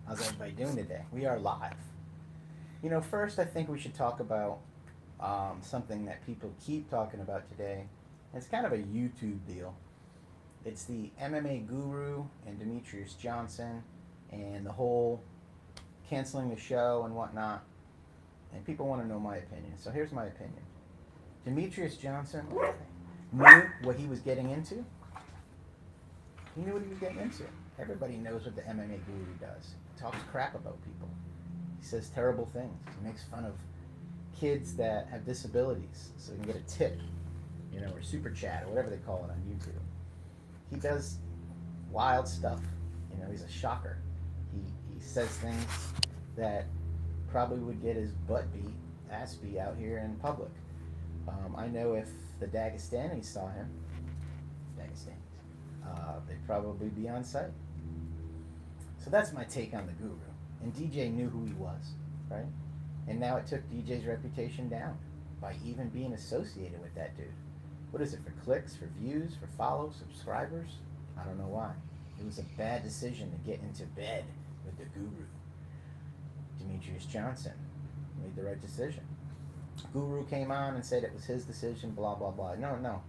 How's everybody doing today? We are live. You know, first I think we should talk about something that people keep talking about today. It's kind of a YouTube deal. It's the MMA Guru and Demetrious Johnson and the whole canceling the show and whatnot. And people want to know my opinion. So here's my opinion. Demetrious Johnson knew what he was getting into. He knew what he was getting into. Everybody knows what the MMA Guru does. He talks crap about people. He says terrible things. He makes fun of kids that have disabilities so they can get a tip, you know, or super chat or whatever they call it on YouTube. He does wild stuff. You know, he's a shocker. He says things that probably would get his butt beat, ass beat out here in public. I know if the Dagestanis saw him, they'd probably be on site. So that's my take on the Guru. And DJ knew who he was, right? And now it took DJ's reputation down by even being associated with that dude. What is it, for clicks, for views, for follows, subscribers? I don't know why. It was a bad decision to get into bed with the Guru. Demetrious Johnson made the right decision. Guru came on and said it was his decision, blah, blah, blah. No.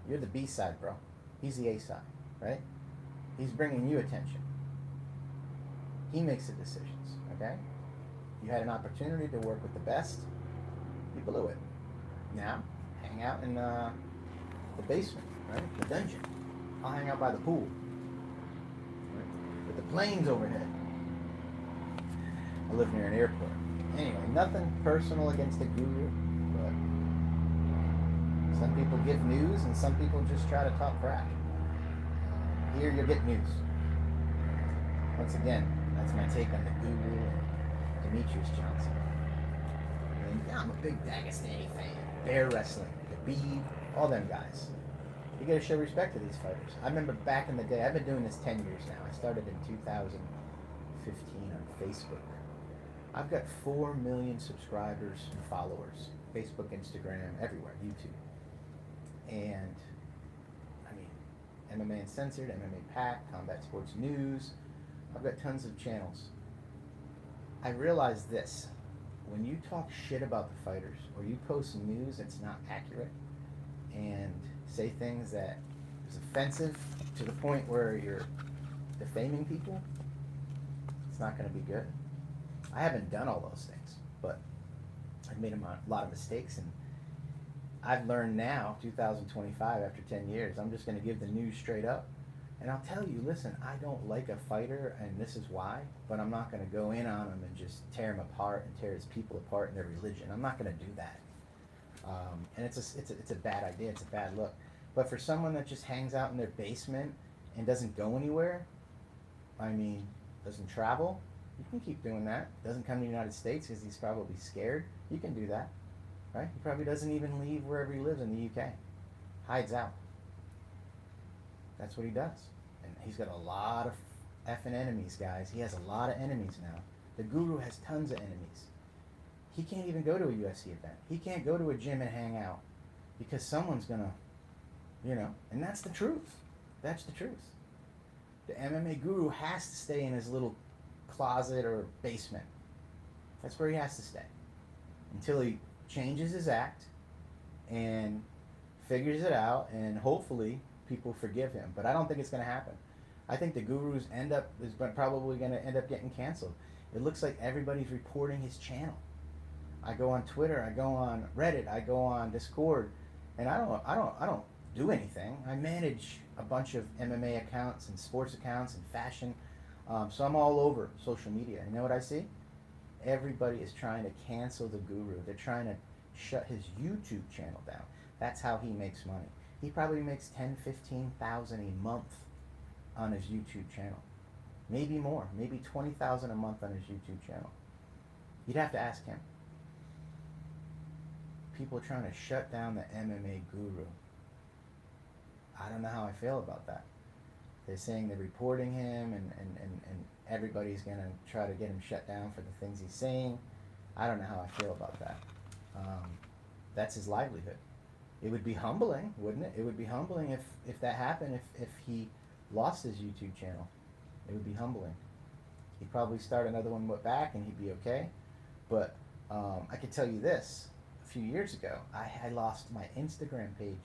You're the B side, bro. He's the A side, right? He's bringing you attention. He makes the decisions, okay? You had an opportunity to work with the best. You blew it. Now, hang out in the basement, right? The dungeon. I'll hang out by the pool, right? With the planes overhead. I live near an airport. Anyway, nothing personal against the Guru, but some people give news and some people just try to talk crap. Here you'll get news. Once again, that's my take on the Guru and Demetrious Johnson. And yeah, I'm a big Dagestani fan. Bear wrestling, Khabib, all them guys. You gotta show respect to these fighters. I remember back in the day, I've been doing this 10 years now. I started in 2015 on Facebook. I've got 4 million subscribers and followers. Facebook, Instagram, everywhere, YouTube. And, I mean, MMA Uncensored, MMA Pack, Combat Sports News. I've got tons of channels. I realized this. When you talk shit about the fighters, or you post news that's not accurate, and say things that is offensive to the point where you're defaming people, it's not going to be good. I haven't done all those things, but I've made a lot of mistakes, and I've learned now, 2025, after 10 years, I'm just going to give the news straight up. And I'll tell you, listen, I don't like a fighter, and this is why, but I'm not going to go in on him and just tear him apart and tear his people apart and their religion. I'm not going to do that. And it's a bad idea. It's a bad look. But for someone that just hangs out in their basement and doesn't go anywhere, I mean, doesn't travel, you can keep doing that. Doesn't come to the United States because he's probably scared. You can do that, right? He probably doesn't even leave wherever he lives in the UK. Hides out. That's what he does. And he's got a lot of effing enemies, guys. He has a lot of enemies now. The Guru has tons of enemies. He can't even go to a UFC event. He can't go to a gym and hang out because someone's going to, you know, and that's the truth. That's the truth. The MMA Guru has to stay in his little closet or basement. That's where he has to stay until he changes his act and figures it out, and hopefully people forgive him. But I don't think it's going to happen. I think the Guru's is probably going to end up getting canceled. It looks like everybody's reporting his channel. I go on Twitter, I go on Reddit, I go on Discord, and I don't do anything. I manage a bunch of MMA accounts and sports accounts and fashion. So I'm all over social media. You know what I see? Everybody is trying to cancel the Guru. They're trying to shut his YouTube channel down. That's how he makes money. He probably makes $10,000, $15,000 a month on his YouTube channel. Maybe more. Maybe $20,000 a month on his YouTube channel. You'd have to ask him. People are trying to shut down the MMA Guru. I don't know how I feel about that. They're saying they're reporting him, and everybody's going to try to get him shut down for the things he's saying. I don't know how I feel about that. That's his livelihood. It would be humbling, wouldn't it? It would be humbling if that happened, if he lost his YouTube channel. It would be humbling. He'd probably start another one back and he'd be okay. But I can tell you this: a few years ago, I lost my Instagram page.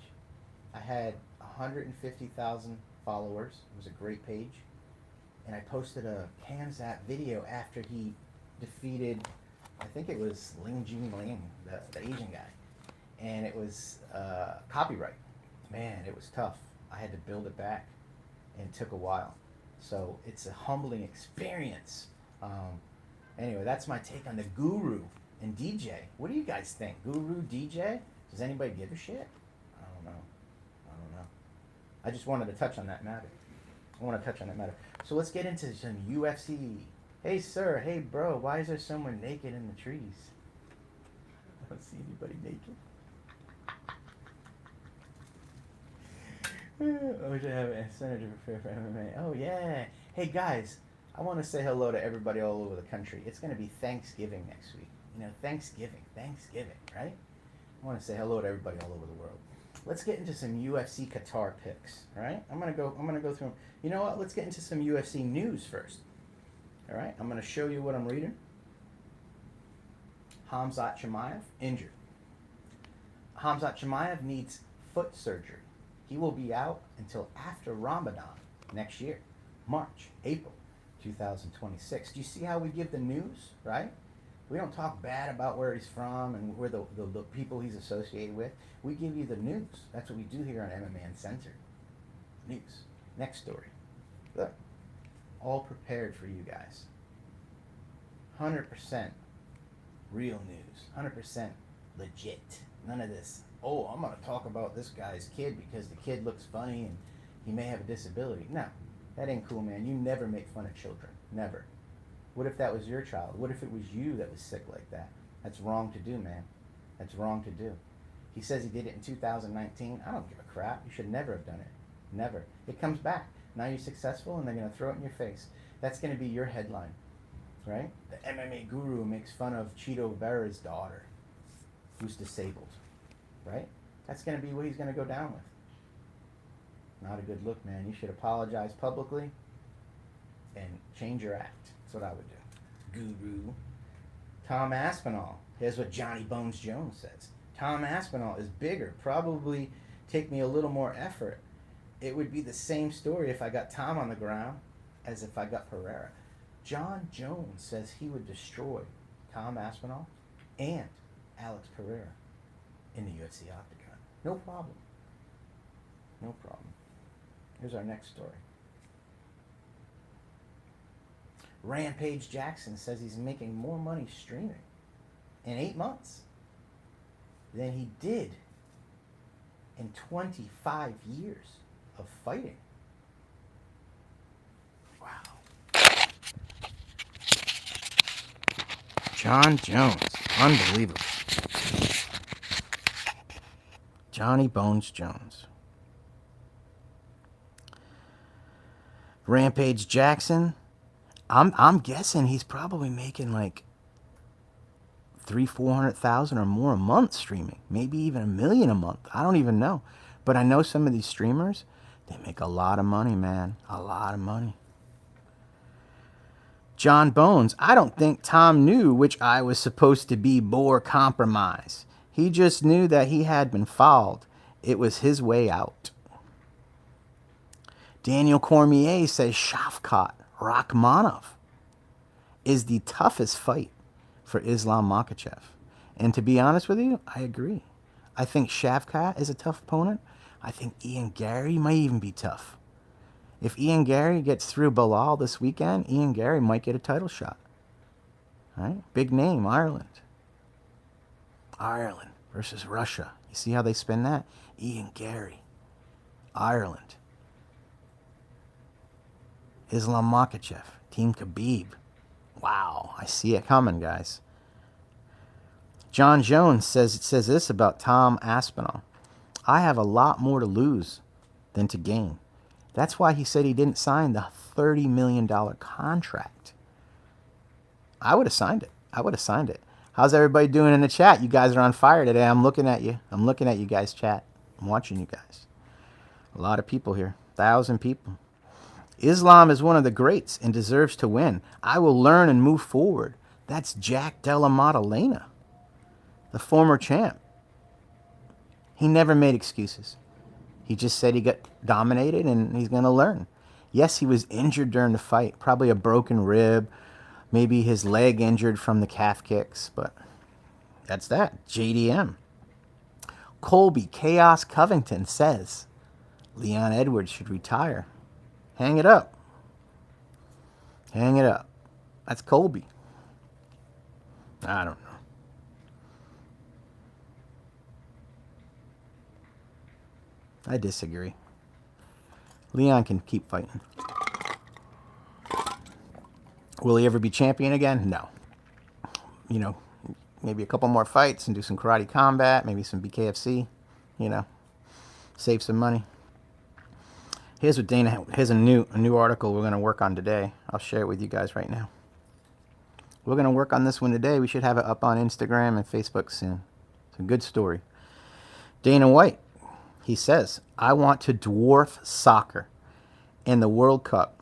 I had 150,000 followers. It was a great page, and I posted a Khamzat video after he defeated, I think it was Ling Jun Ling, the Asian guy, and it was copyright. Man, it was tough. I had to build it back, and it took a while. So it's a humbling experience. Anyway, that's my take on the Guru and DJ. What do you guys think? Guru, DJ? Does anybody give a shit? I don't know. I just wanted to touch on that matter. So let's get into some UFC. Hey, sir. Hey, bro. Why is there someone naked in the trees? I don't see anybody naked. I wish I have a senator for MMA. Oh, yeah. Hey, guys. I want to say hello to everybody all over the country. It's going to be Thanksgiving next week. You know, Thanksgiving, right? I want to say hello to everybody all over the world. Let's get into some UFC Qatar picks, all right? I'm gonna go through them. You know what? Let's get into some UFC news first. All right? I'm gonna show you what I'm reading. Khamzat Chimaev injured. Khamzat Chimaev needs foot surgery. He will be out until after Ramadan next year, March, April 2026. Do you see how we give the news, right? We don't talk bad about where he's from and where the people he's associated with. We give you the news. That's what we do here on MMA Uncensored. News. Next story. Look. All prepared for you guys. 100% real news. 100% legit. None of this, oh, I'm going to talk about this guy's kid because the kid looks funny and he may have a disability. No. That ain't cool, man. You never make fun of children. Never. What if that was your child? What if it was you that was sick like that? That's wrong to do, man. That's wrong to do. He says he did it in 2019. I don't give a crap. You should never have done it. Never. It comes back. Now you're successful and they're going to throw it in your face. That's going to be your headline, right? The MMA Guru makes fun of Chito Vera's daughter, who's disabled, right? That's going to be what he's going to go down with. Not a good look, man. You should apologize publicly and change your act. That's what I would do. Guru. Tom Aspinall. Here's what Johnny Bones Jones says. Tom Aspinall is bigger. Probably take me a little more effort. It would be the same story if I got Tom on the ground as if I got Pereira. John Jones says he would destroy Tom Aspinall and Alex Pereira in the UFC octagon. No problem. No problem. Here's our next story. Rampage Jackson says he's making more money streaming in 8 months than he did in 25 years of fighting. Wow. John Jones. Unbelievable. Johnny Bones Jones. Rampage Jackson. I'm guessing he's probably making like 300,000-400,000 or more a month streaming, maybe even $1 million a month. I don't even know, but I know some of these streamers, they make a lot of money, man, a lot of money. John Bones, I don't think Tom knew which eye was supposed to be bore compromise. He just knew that he had been fouled. It was his way out. Daniel Cormier says Shavkat Rakhmonov is the toughest fight for Islam Makhachev. And to be honest with you, I agree. I think Shavkat is a tough opponent. I think Ian Gary might even be tough. If Ian Gary gets through Bilal this weekend, Ian Gary might get a title shot. Right? Big name, Ireland. Ireland versus Russia. You see how they spin that? Ian Gary. Ireland. Islam Makhachev, Team Khabib. Wow, I see it coming, guys. John Jones says this about Tom Aspinall. I have a lot more to lose than to gain. That's why he said he didn't sign the $30 million contract. I would have signed it. How's everybody doing in the chat? You guys are on fire today. I'm looking at you. I'm looking at you guys' chat. I'm watching you guys. A lot of people here. 1,000 people. Islam is one of the greats and deserves to win. I will learn and move forward. That's Jack Della Maddalena, the former champ. He never made excuses. He just said he got dominated and he's going to learn. Yes, he was injured during the fight, probably a broken rib, maybe his leg injured from the calf kicks, but that's that. JDM. Colby Chaos Covington says Leon Edwards should retire. Hang it up. Hang it up. That's Colby. I don't know. I disagree. Leon can keep fighting. Will he ever be champion again? No. You know, maybe a couple more fights and do some karate combat, maybe some BKFC, you know, save some money. Here's what Dana, here's a new article we're going to work on today. I'll share it with you guys right now. We're going to work on this one today. We should have it up on Instagram and Facebook soon. It's a good story. Dana White, he says, I want to dwarf soccer and the World Cup.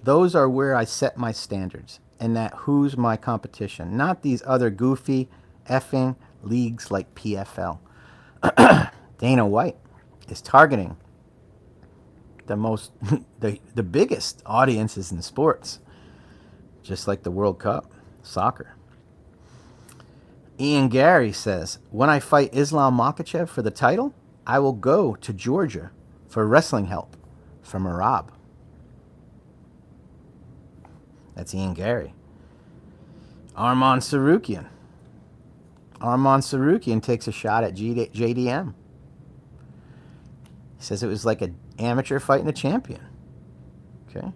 Those are where I set my standards, and that who's my competition, not these other goofy effing leagues like PFL. Dana White is targeting the biggest audiences in sports, just like the World Cup, soccer. Ian Gary says, when I fight Islam Makhachev for the title, I will go to Georgia for wrestling help from Arab. That's Ian Gary. Arman Sarukian. Arman Sarukian takes a shot at JDM. He says it was like an amateur fighting a champion. Okay.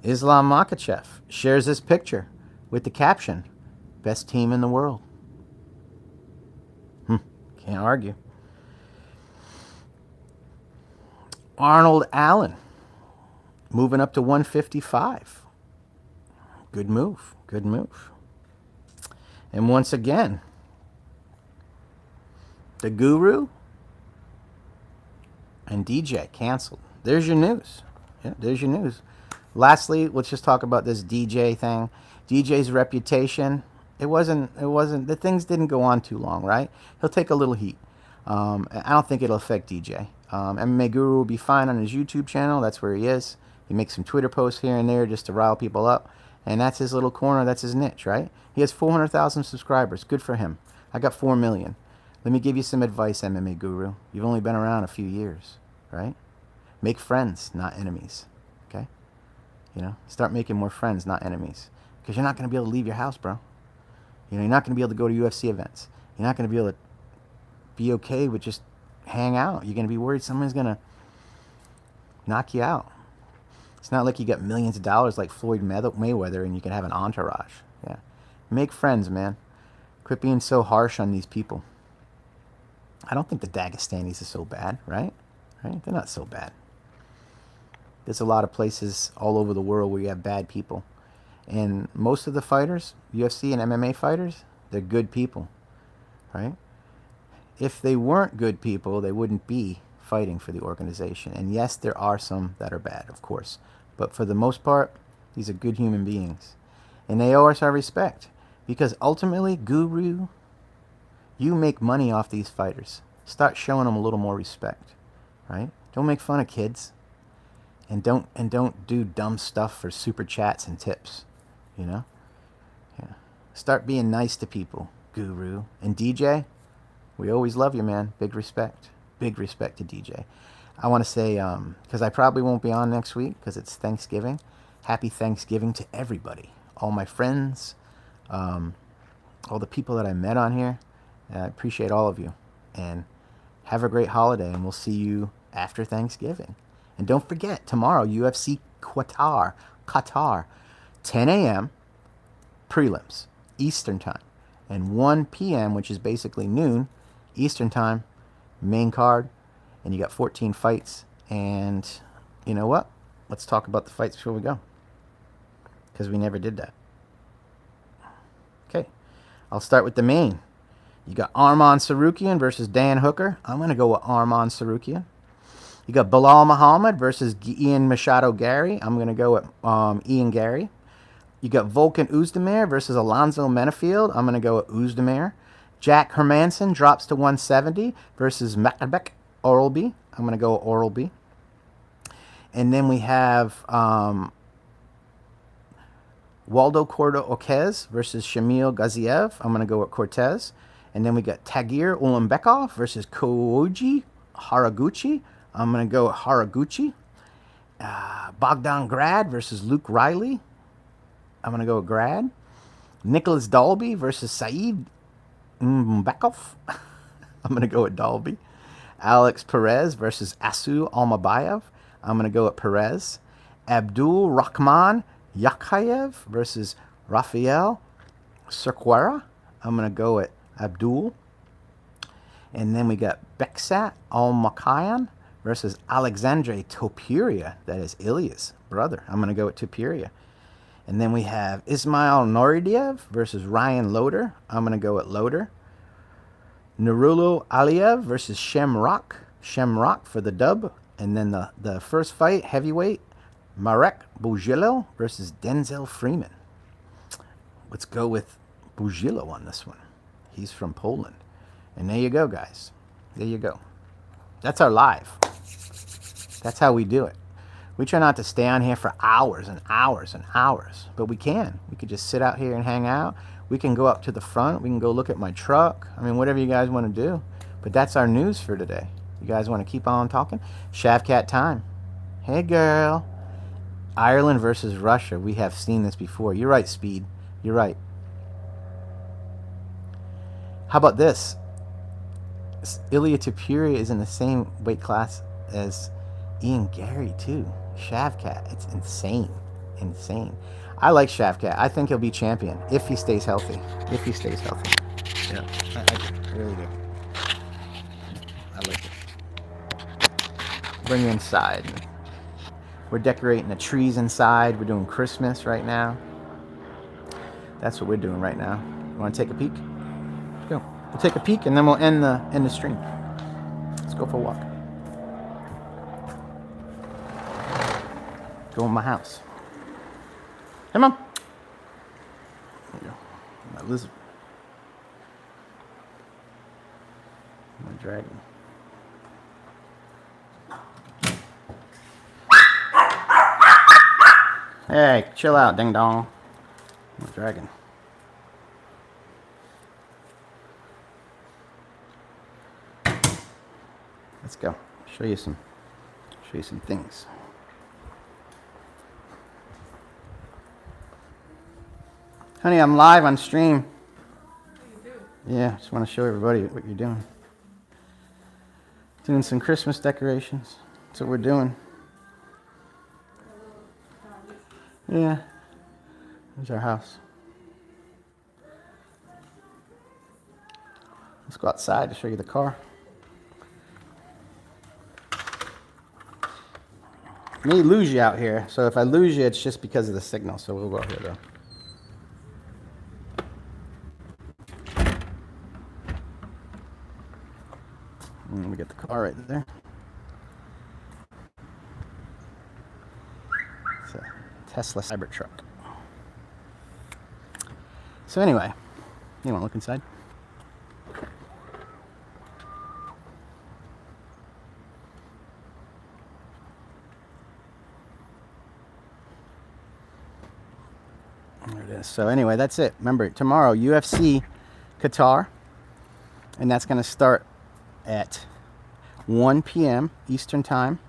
Islam Makhachev shares this picture with the caption, best team in the world. Can't argue. Arnold Allen moving up to 155. Good move. Good move. And once again, the Guru and DJ canceled. There's your news. Yeah, there's your news. Lastly, let's just talk about this DJ thing. DJ's reputation. It wasn't, the things didn't go on too long, right? He'll take a little heat. I don't think it'll affect DJ. MMA Guru will be fine on his YouTube channel. That's where he is. He makes some Twitter posts here and there just to rile people up. And that's his little corner. That's his niche, right? He has 400,000 subscribers. Good for him. I got 4 million. Let me give you some advice, MMA Guru. You've only been around a few years, right? Make friends, not enemies, okay? You know, start making more friends, not enemies. Because you're not going to be able to leave your house, bro. You know, you're not going to be able to go to UFC events. You're not going to be able to be okay with just hang out. You're going to be worried someone's going to knock you out. It's not like you got millions of dollars like Floyd Mayweather and you can have an entourage. Yeah. Make friends, man. Quit being so harsh on these people. I don't think the Dagestanis are so bad, right? Right? They're not so bad. There's a lot of places all over the world where you have bad people. And most of the fighters, UFC and MMA fighters, they're good people, right? If they weren't good people, they wouldn't be fighting for the organization. And yes, there are some that are bad, of course. But for the most part, these are good human beings. And they owe us our respect. Because ultimately, Guru, you make money off these fighters. Start showing them a little more respect, right? Don't make fun of kids. And don't do dumb stuff for super chats and tips, you know? Yeah. Start being nice to people, Guru. And DJ, we always love you, man. Big respect. Big respect to DJ. I want to say, because I probably won't be on next week because it's Thanksgiving. Happy Thanksgiving to everybody. All my friends, all the people that I met on here. I appreciate all of you. And have a great holiday, and we'll see you after Thanksgiving. And don't forget, tomorrow, UFC Qatar, 10 a.m. prelims, Eastern Time. And 1 p.m., which is basically noon, Eastern Time, main card. And you got 14 fights. And you know what? Let's talk about the fights before we go. Because we never did that. Okay. I'll start with the main. You got Arman Sarukian versus Dan Hooker. I'm going to go with Arman Sarukian. You got Bilal Muhammad versus Ian Machado Gary. I'm going to go with Ian Gary. You got Volkan Oezdemir versus Alonzo Menafield. I'm going to go with Oezdemir. Jack Hermanson drops to 170 versus Makabek Oralby. I'm going to go with Oralby. And then we have Waldo Cortez versus Shamil Gaziev. I'm going to go with Cortez. And then we got Tagir Ulanbekov versus Koji Haraguchi. I'm going to go with Haraguchi. Bogdan Grad versus Luke Riley. I'm going to go with Grad. Nicholas Dalby versus Saeed Mbekov. I'm going to go with Dalby. Alex Perez versus Asu Almabayev. I'm going to go with Perez. Abdul Rahman Yakhayev versus Rafael Cerquera. I'm going to go with Abdul. And then we got Beksat Almakayan versus Alexandre Topuria. That is Ilya's brother. I'm going to go with Topuria. And then we have Ismail Noridiev versus Ryan Loader. I'm going to go with Loader. Nurullo Aliyev versus Shamrock. Shamrock for the dub. And then the first fight, heavyweight, Marek Bujilo versus Denzel Freeman. Let's go with Bujilo on this one. He's from Poland. And there you go, guys. There you go. That's our live. That's how we do it. We try not to stay on here for hours and hours and hours, but we can. We could just sit out here and hang out. We can go up to the front. We can go look at my truck. I mean, whatever you guys want to do. But that's our news for today. You guys want to keep on talking? Shavkat time. Hey, girl. Ireland versus Russia. We have seen this before. You're right, Speed. You're right. How about this? Ilia Topuria is in the same weight class as Ian Gary, too. Shavkat. It's insane. Insane. I like Shavkat. I think he'll be champion if he stays healthy. If he stays healthy. Yeah, I really do. I like it. Bring you inside. We're decorating the trees inside. We're doing Christmas right now. That's what we're doing right now. You want to take a peek? Let's go. We'll take a peek and then we'll end the stream. Let's go for a walk. Go in my house. Hey, Mom. There you go. My lizard. My dragon. Hey, chill out, ding dong. My dragon. Let's go. Show you some things. Honey, I'm live on stream. What do you do? Yeah, just want to show everybody what you're doing. Doing some Christmas decorations. That's what we're doing. Yeah. There's our house. Let's go outside to show you the car. I may lose you out here, so if I lose you, it's just because of the signal. So we'll go out here though. And we get the car right there. It's a Tesla Cybertruck. So anyway, you want to look inside? There it is. So anyway, that's it. Remember, tomorrow, UFC Qatar. And that's going to start at 1 p.m. Eastern Time.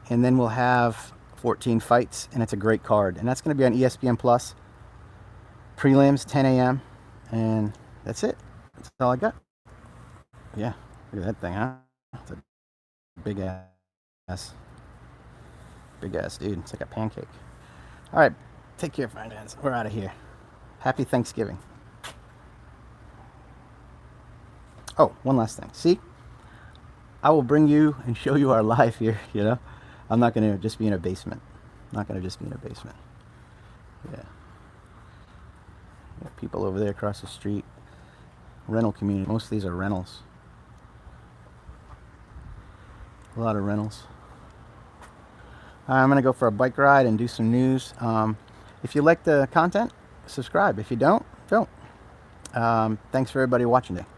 And then we'll have 14 fights. And it's a great card. And that's going to be on ESPN Plus. Prelims, 10 a.m. And that's it. That's all I got. Yeah. Look at that thing, huh? It's a big ass. Big ass, dude. It's like a pancake. All right. Take care, friends. We're out of here. Happy Thanksgiving. Oh, one last thing. See? I will bring you and show you our life here, you know? I'm not going to just be in a basement. I'm not going to just be in a basement. Yeah. People over there across the street. Rental community. Most of these are rentals. A lot of rentals. I'm going to go for a bike ride and do some news. If you like the content, subscribe. If you don't, don't. Thanks for everybody watching today.